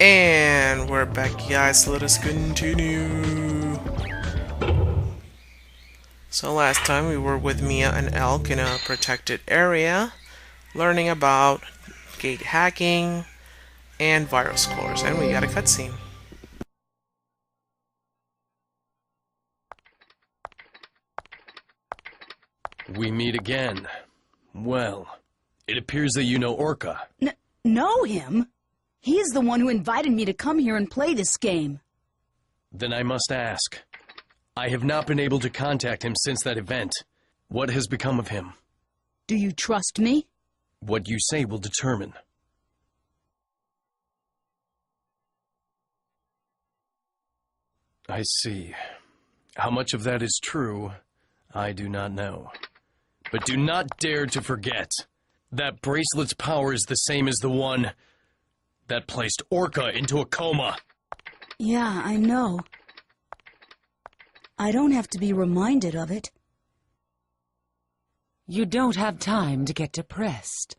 And we're back, guys. Let us continue. So last time we were with Mia and Elk in a protected area, learning about gate hacking and virus cores, and we got a cutscene. We meet again. Well, it appears that you know Orca. Know him? He is the one who invited me to come here and play this game. Then I must ask. I have not been able to contact him since that event. What has become of him? Do you trust me? What you say will determine. I see. How much of that is true, I do not know. But do not dare to forget. That bracelet's power is the same as the one that placed Orca into a coma. Yeah, I know. I don't have to be reminded of it. You don't have time to get depressed.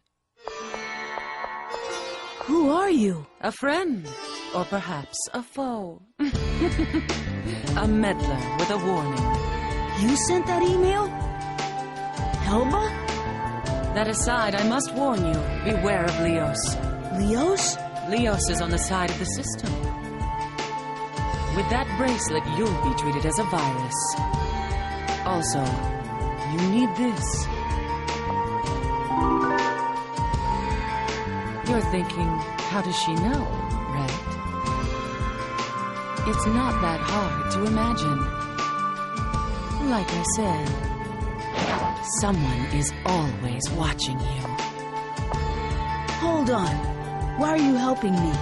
Who are you? A friend, or perhaps a foe. A meddler with a warning. You sent that email? Helba? That aside, I must warn you, beware of Leos. Leos? Leos is on the side of the system. With that bracelet, you'll be treated as a virus. Also, you need this. You're thinking, how does she know, right? It's not that hard to imagine. Like I said, someone is always watching you. Hold on. Why are you helping me?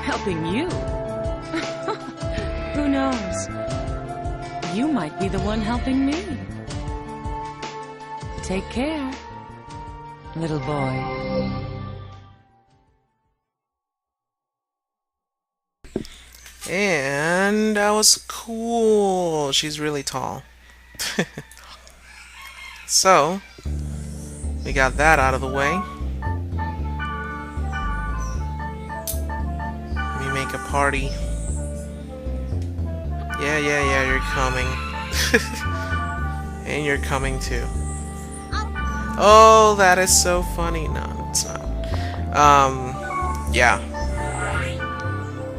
Helping you? Who knows? You might be the one helping me. Take care, little boy. And that was cool. She's really tall. So, we got that out of the way. We make a party. Yeah, you're coming. And you're coming too. Oh, that is so funny. No, it's not. Yeah.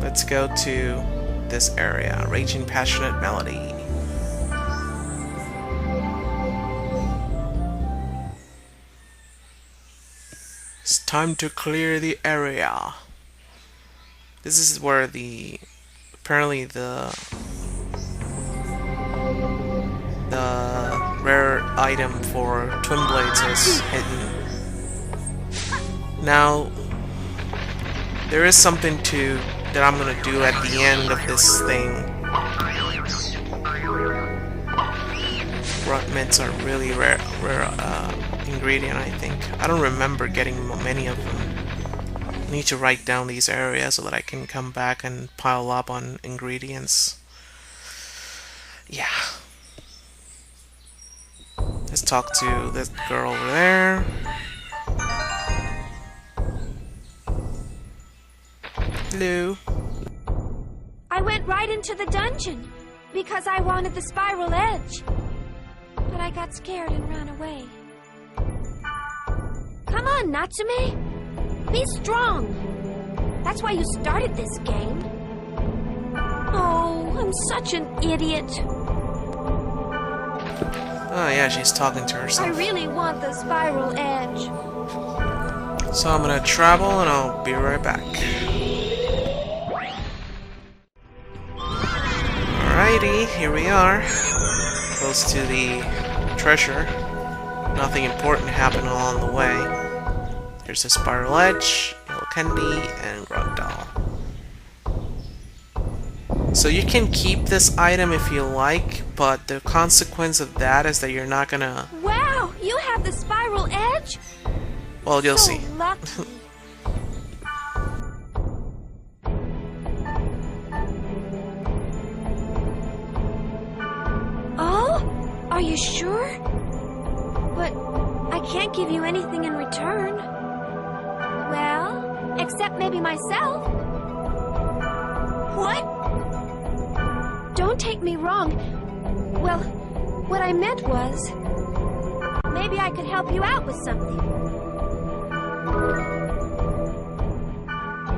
Let's go to this area. Raging Passionate Melody. It's time to clear the area. This is where apparently the rare item for Twin Blades is hidden. Now, there is something that I'm gonna do at the end of this thing. Rot mints are really rare ingredient, I think. I don't remember getting many of them. I need to write down these areas so that I can come back and pile up on ingredients. Yeah. Let's talk to this girl over there. Hello. I went right into the dungeon because I wanted the spiral edge. But I got scared and ran away. Come on, Natsume. Be strong. That's why you started this game. Oh, I'm such an idiot. Oh yeah, she's talking to herself. I really want the spiral edge. So I'm gonna travel and I'll be right back. Alrighty, here we are. Close to the treasure. Nothing important happened along the way. There's a spiral edge, yellow candy, and Ragdoll. So you can keep this item if you like, but the consequence of that is that you're not gonna... Wow, you have the spiral edge? Well, you'll so see. Lucky. Oh? Are you sure? But I can't give you anything in return. Well, except maybe myself. take me wrong. Well, what I meant was, maybe I could help you out with something.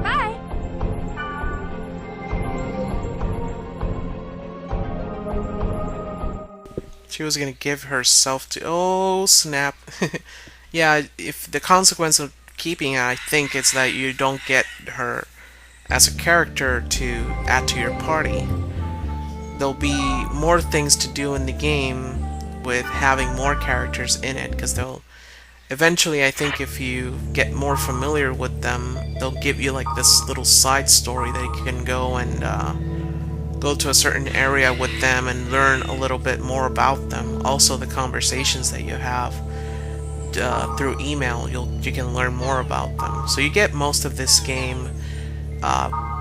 Bye. She was gonna give herself to. Oh snap! Yeah, if the consequence of keeping it, I think it's that you don't get her as a character to add to your party. There'll be more things to do in the game with having more characters in it, because they'll eventually, I think, if you get more familiar with them, they'll give you like this little side story that you can go and go to a certain area with them and learn a little bit more about them. Also, the conversations that you have through email, you can learn more about them. So you get most of this game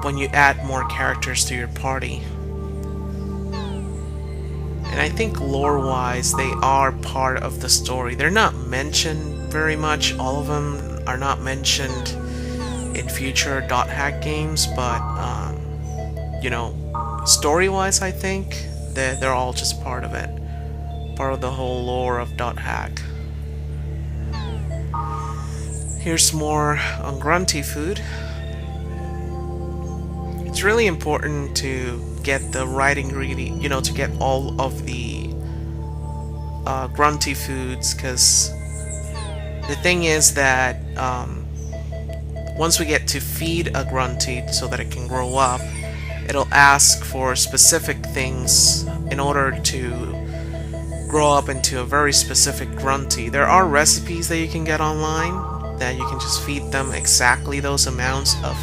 when you add more characters to your party. And I think lore-wise, they are part of the story. They're not mentioned very much. All of them are not mentioned in future Dot Hack games, but you know, story-wise, I think they're all just part of it, part of the whole lore of Dot Hack. Here's more on grunty food. It's really important to get the right ingredient, you know, to get all of the grunty foods, because the thing is that once we get to feed a grunty so that it can grow up, it'll ask for specific things in order to grow up into a very specific grunty. There are recipes that you can get online that you can just feed them exactly those amounts of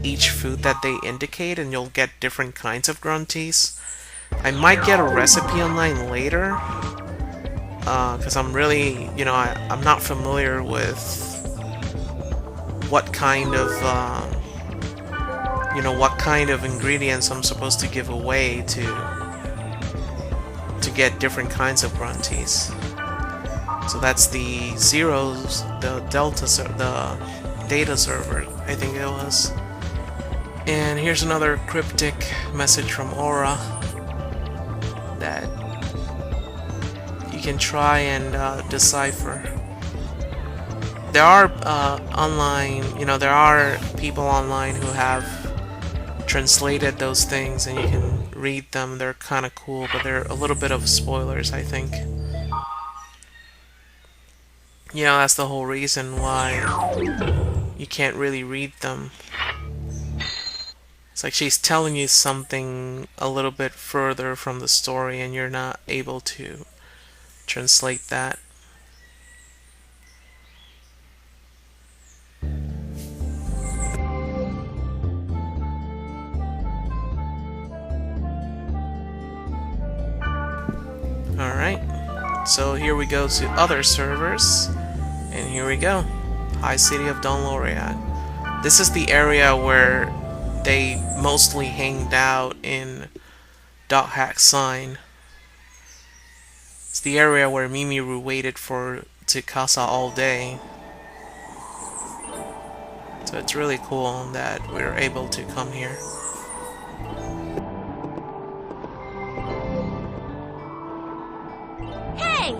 each food that they indicate, and you'll get different kinds of grunties. I might get a recipe online later, because I'm really, you know, I'm not familiar with what kind of, you know, what kind of ingredients I'm supposed to give away to get different kinds of grunties. So that's the zeros, the the data server, I think it was. And here's another cryptic message from Aura that you can try and decipher. There are online, you know, there are people online who have translated those things, and you can read them. They're kind of cool, but they're a little bit of spoilers, I think. You know, that's the whole reason why you can't really read them. It's like she's telling you something a little bit further from the story, and you're not able to translate that. Alright, so here we go to other servers, and here we go. High City of Don Laureate. This is the area where they mostly hanged out in Dot Hack Sign. It's the area where Mimiru waited for Tsukasa all day. So it's really cool that we're able to come here. Hey!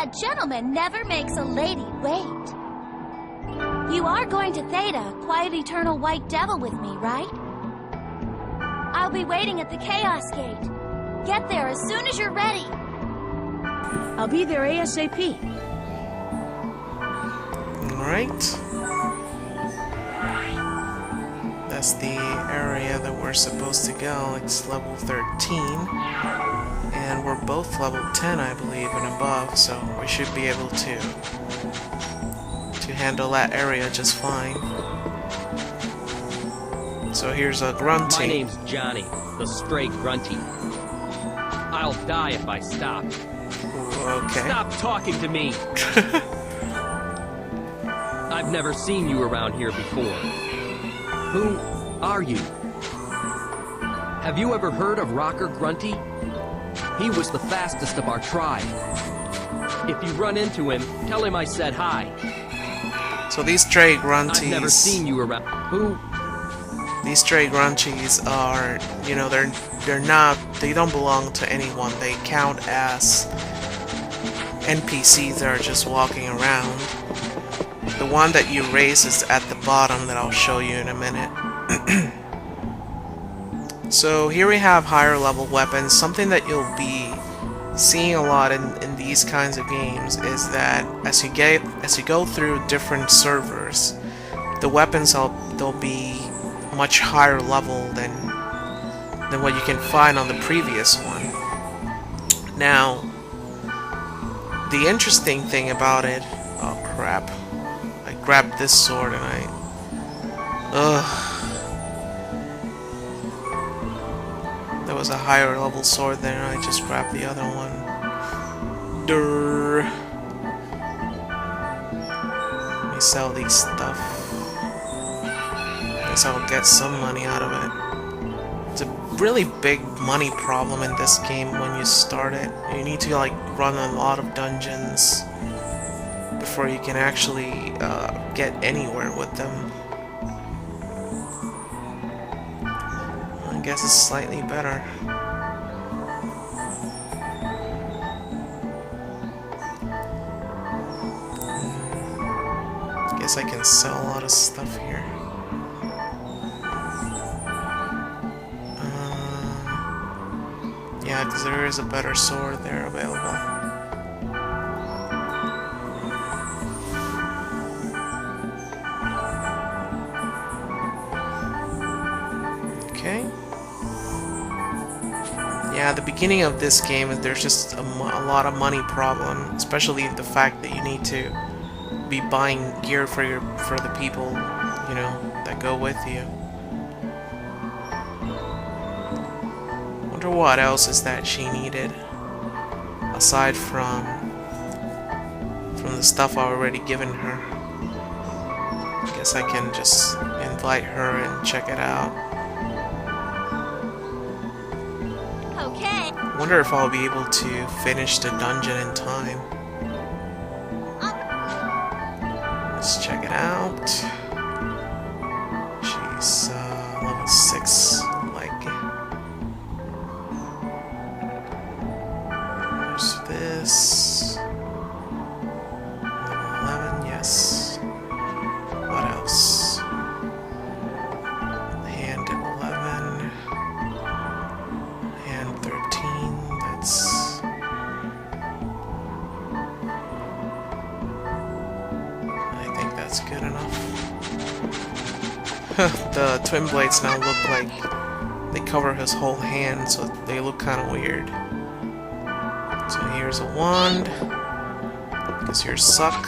A gentleman never makes a lady wait. You are going to Theta, quiet eternal white devil with me, right? I'll be waiting at the Chaos Gate. Get there as soon as you're ready. I'll be there ASAP. Alright. That's the area that we're supposed to go. It's level 13. And we're both level 10, I believe, and above, so we should be able to handle that area just fine. So here's a grunty. My name's Johnny, the stray grunty. I'll die if I stop. Okay. Stop talking to me! I've never seen you around here before. Who are you? Have you ever heard of Rocker Grunty? He was the fastest of our tribe. If you run into him, tell him I said hi. So these stray grunties... I've never seen you around. Who These stray grunties are, you know, they don't belong to anyone. They count as NPCs that are just walking around. The one that you raise is at the bottom that I'll show you in a minute. So here we have higher level weapons. Something that you'll be seeing a lot in these kinds of games is that as you go through different servers, the weapons they'll be much higher level than what you can find on the previous one. Now, the interesting thing about it, oh crap, I grabbed this sword and there was a higher level sword there and I just grabbed the other one. Durr. Let me sell these stuff. Guess I'll get some money out of it. It's a really big money problem in this game when you start it. You need to like run a lot of dungeons before you can actually get anywhere with them. I guess it's slightly better. Guess I can sell a lot of stuff here. Yeah, because there is a better sword there available. Okay. Yeah, the beginning of this game, there's just a lot of money problem, especially the fact that you need to be buying gear for the people, you know, that go with you. Wonder what else is that she needed aside from the stuff I've already given her. Guess I can just invite her and check it out. Okay. Wonder if I'll be able to finish the dungeon in time. Let's check it out. She's level 6. Like, there's this. Level 11, yes. What else? Hand 11. Hand 13. That's. That's good enough. The twin blades now look like they cover his whole hand, so they look kind of weird. So here's a wand. Because you suck.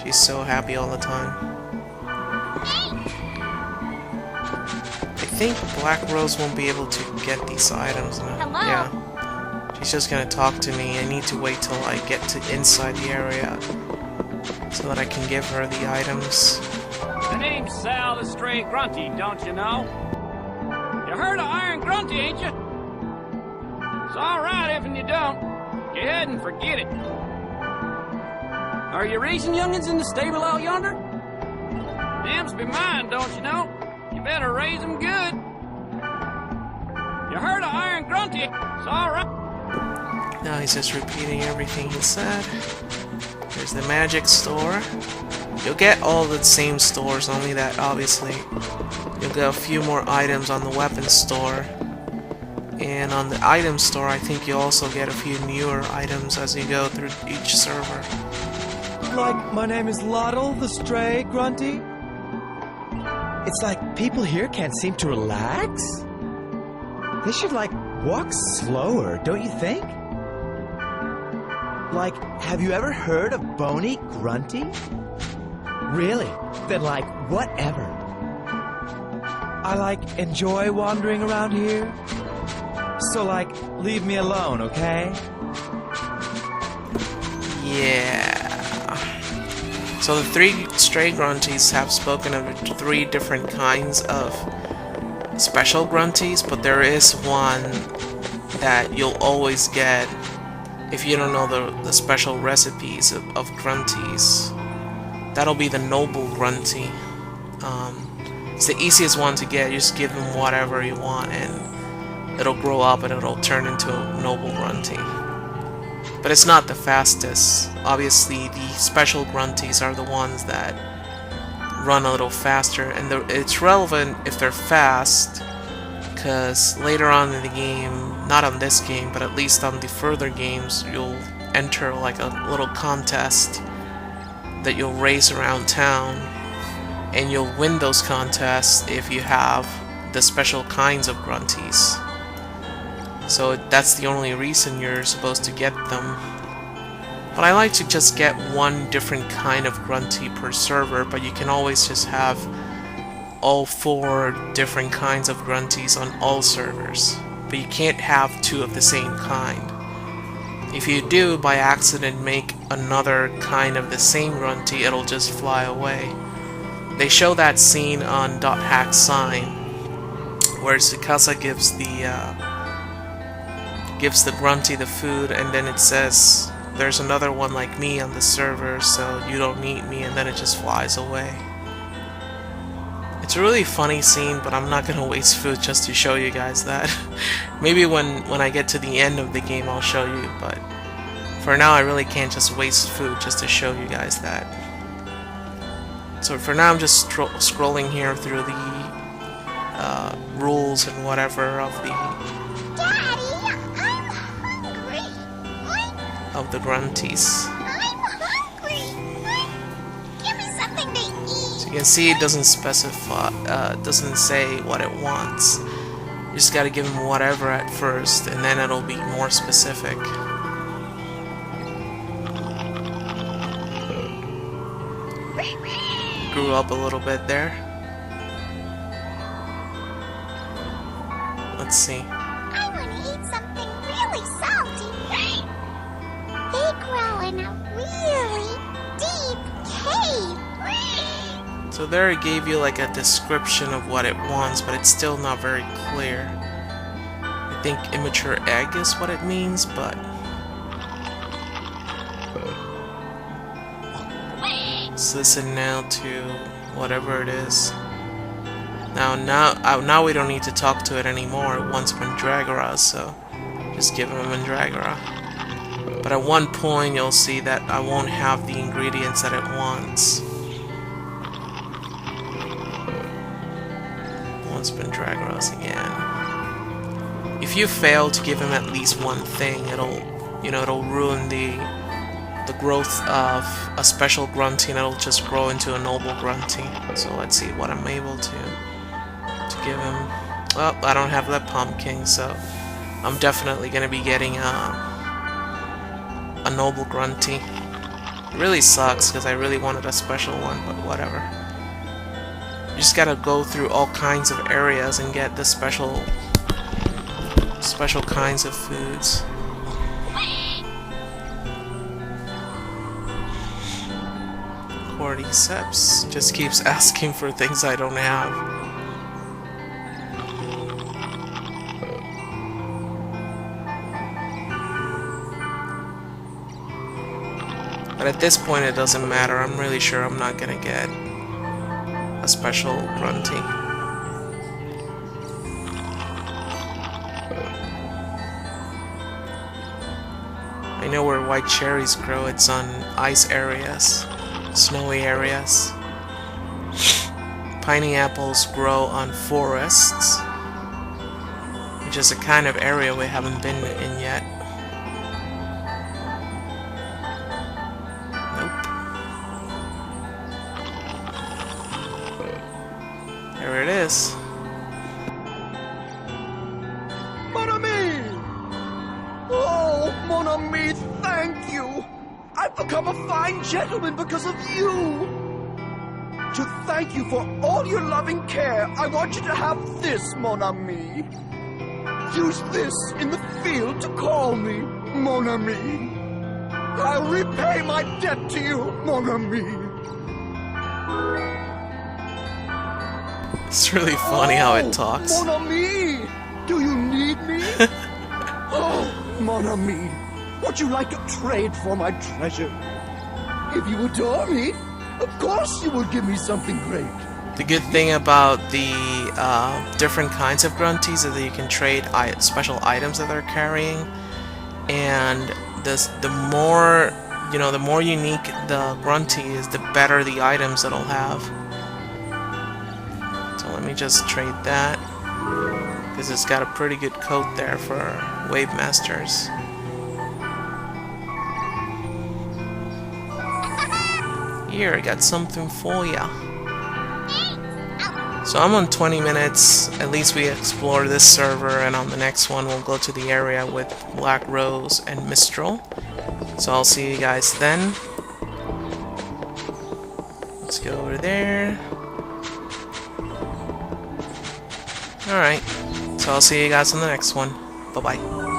She's so happy all the time. I think Black Rose won't be able to get these items now. Hello? Yeah. She's just gonna talk to me. I need to wait till I get to inside the area so that I can give her the items. The name's Sal the Stray Grunty, don't you know? You heard of Iron Grunty, ain't you? It's alright if you don't. Go ahead and forget it. Are you raising youngins in the stable out yonder? Them's be mine, don't you know? You better raise them good. You heard of Iron Grunty? It's alright. Now he's just repeating everything he said. Here's the magic store. You'll get all the same stores, only that obviously you'll get a few more items on the weapons store. And on the item store, I think you'll also get a few newer items as you go through each server. Like, my name is Loddle, the Stray Grunty. It's like people here can't seem to relax. They should, like, walk slower, don't you think? Like, have you ever heard of Bony Grunty? Really? Then, like, whatever. I, like, enjoy wandering around here. So, like, leave me alone, okay? Yeah. So the 3 stray grunties have spoken of 3 different kinds of special grunties, but there is one that you'll always get if you don't know the special recipes of grunties. That'll be the noble grunty. It's the easiest one to get. You just give him whatever you want and it'll grow up and it'll turn into a noble grunty. But it's not the fastest. Obviously, the special grunties are the ones that run a little faster, and it's relevant if they're fast, because later on in the game, not on this game, but at least on the further games, you'll enter like a little contest that you'll race around town, and you'll win those contests if you have the special kinds of grunties. So that's the only reason you're supposed to get them. But I like to just get one different kind of grunty per server, but you can always just have all 4 different kinds of grunties on all servers. But you can't have 2 of the same kind. If you do, by accident, make another kind of the same grunty, it'll just fly away. They show that scene on .hack sign, where Tsukasa gives the grunty the food, and then it says, "There's another one like me on the server, so you don't need me," and then it just flies away. It's a really funny scene, but I'm not gonna waste food just to show you guys that. Maybe when I get to the end of the game I'll show you, but for now I really can't just waste food just to show you guys that. So for now I'm just scrolling here through the rules and whatever of the grunties. I'm hungry. Give me something to eat. So you can see it doesn't specify, doesn't say what it wants. You just gotta give him whatever at first, and then it'll be more specific. Grew up a little bit there. Let's see. I want to eat something really salty. They grow in a really deep cave. So there it gave you like a description of what it wants, but it's still not very clear. I think immature egg is what it means, but let's listen now to whatever it is. Now we don't need to talk to it anymore. It wants Mandragora, so just give him a Mandragora. But at one point you'll see that I won't have the ingredients that it wants. It wants Mandragoras again. If you fail to give him at least one thing, it'll ruin the growth of a special grunty, and it'll just grow into a noble grunty. So let's see what I'm able to give him. Well, I don't have that pumpkin, so I'm definitely gonna be getting a noble grunty. It really sucks because I really wanted a special one, but whatever. You just gotta go through all kinds of areas and get the special kinds of foods. Cordyceps just keeps asking for things I don't have. But at this point it doesn't matter. I'm really sure I'm not gonna get a special grunty. I know where white cherries grow. It's on ice areas, snowy areas. Piney apples grow on forests, which is a kind of area we haven't been in yet. Nope. There it is. Mon ami! Oh, mon ami, thank you! I've become a fine gentleman because of you! To thank you for all your loving care, I want you to have this, mon ami. Use this in the field to call me, mon ami. I'll repay my debt to you, mon ami. It's really funny how it talks. Mon ami! Do you need me? Oh, mon ami, would you like to trade for my treasure? If you adore me, of course you will give me something great. The good thing about the different kinds of grunties is that you can trade special items that they're carrying, and the more the more unique the grunty is, the better the items it'll have. So let me just trade that, because it's got a pretty good coat there for Wave Masters. Here, I got something for ya. So I'm on 20 minutes. At least we explore this server, and on the next one we'll go to the area with Black Rose and Mistral. So I'll see you guys then. Let's go over there. Alright, so I'll see you guys on the next one. Bye-bye.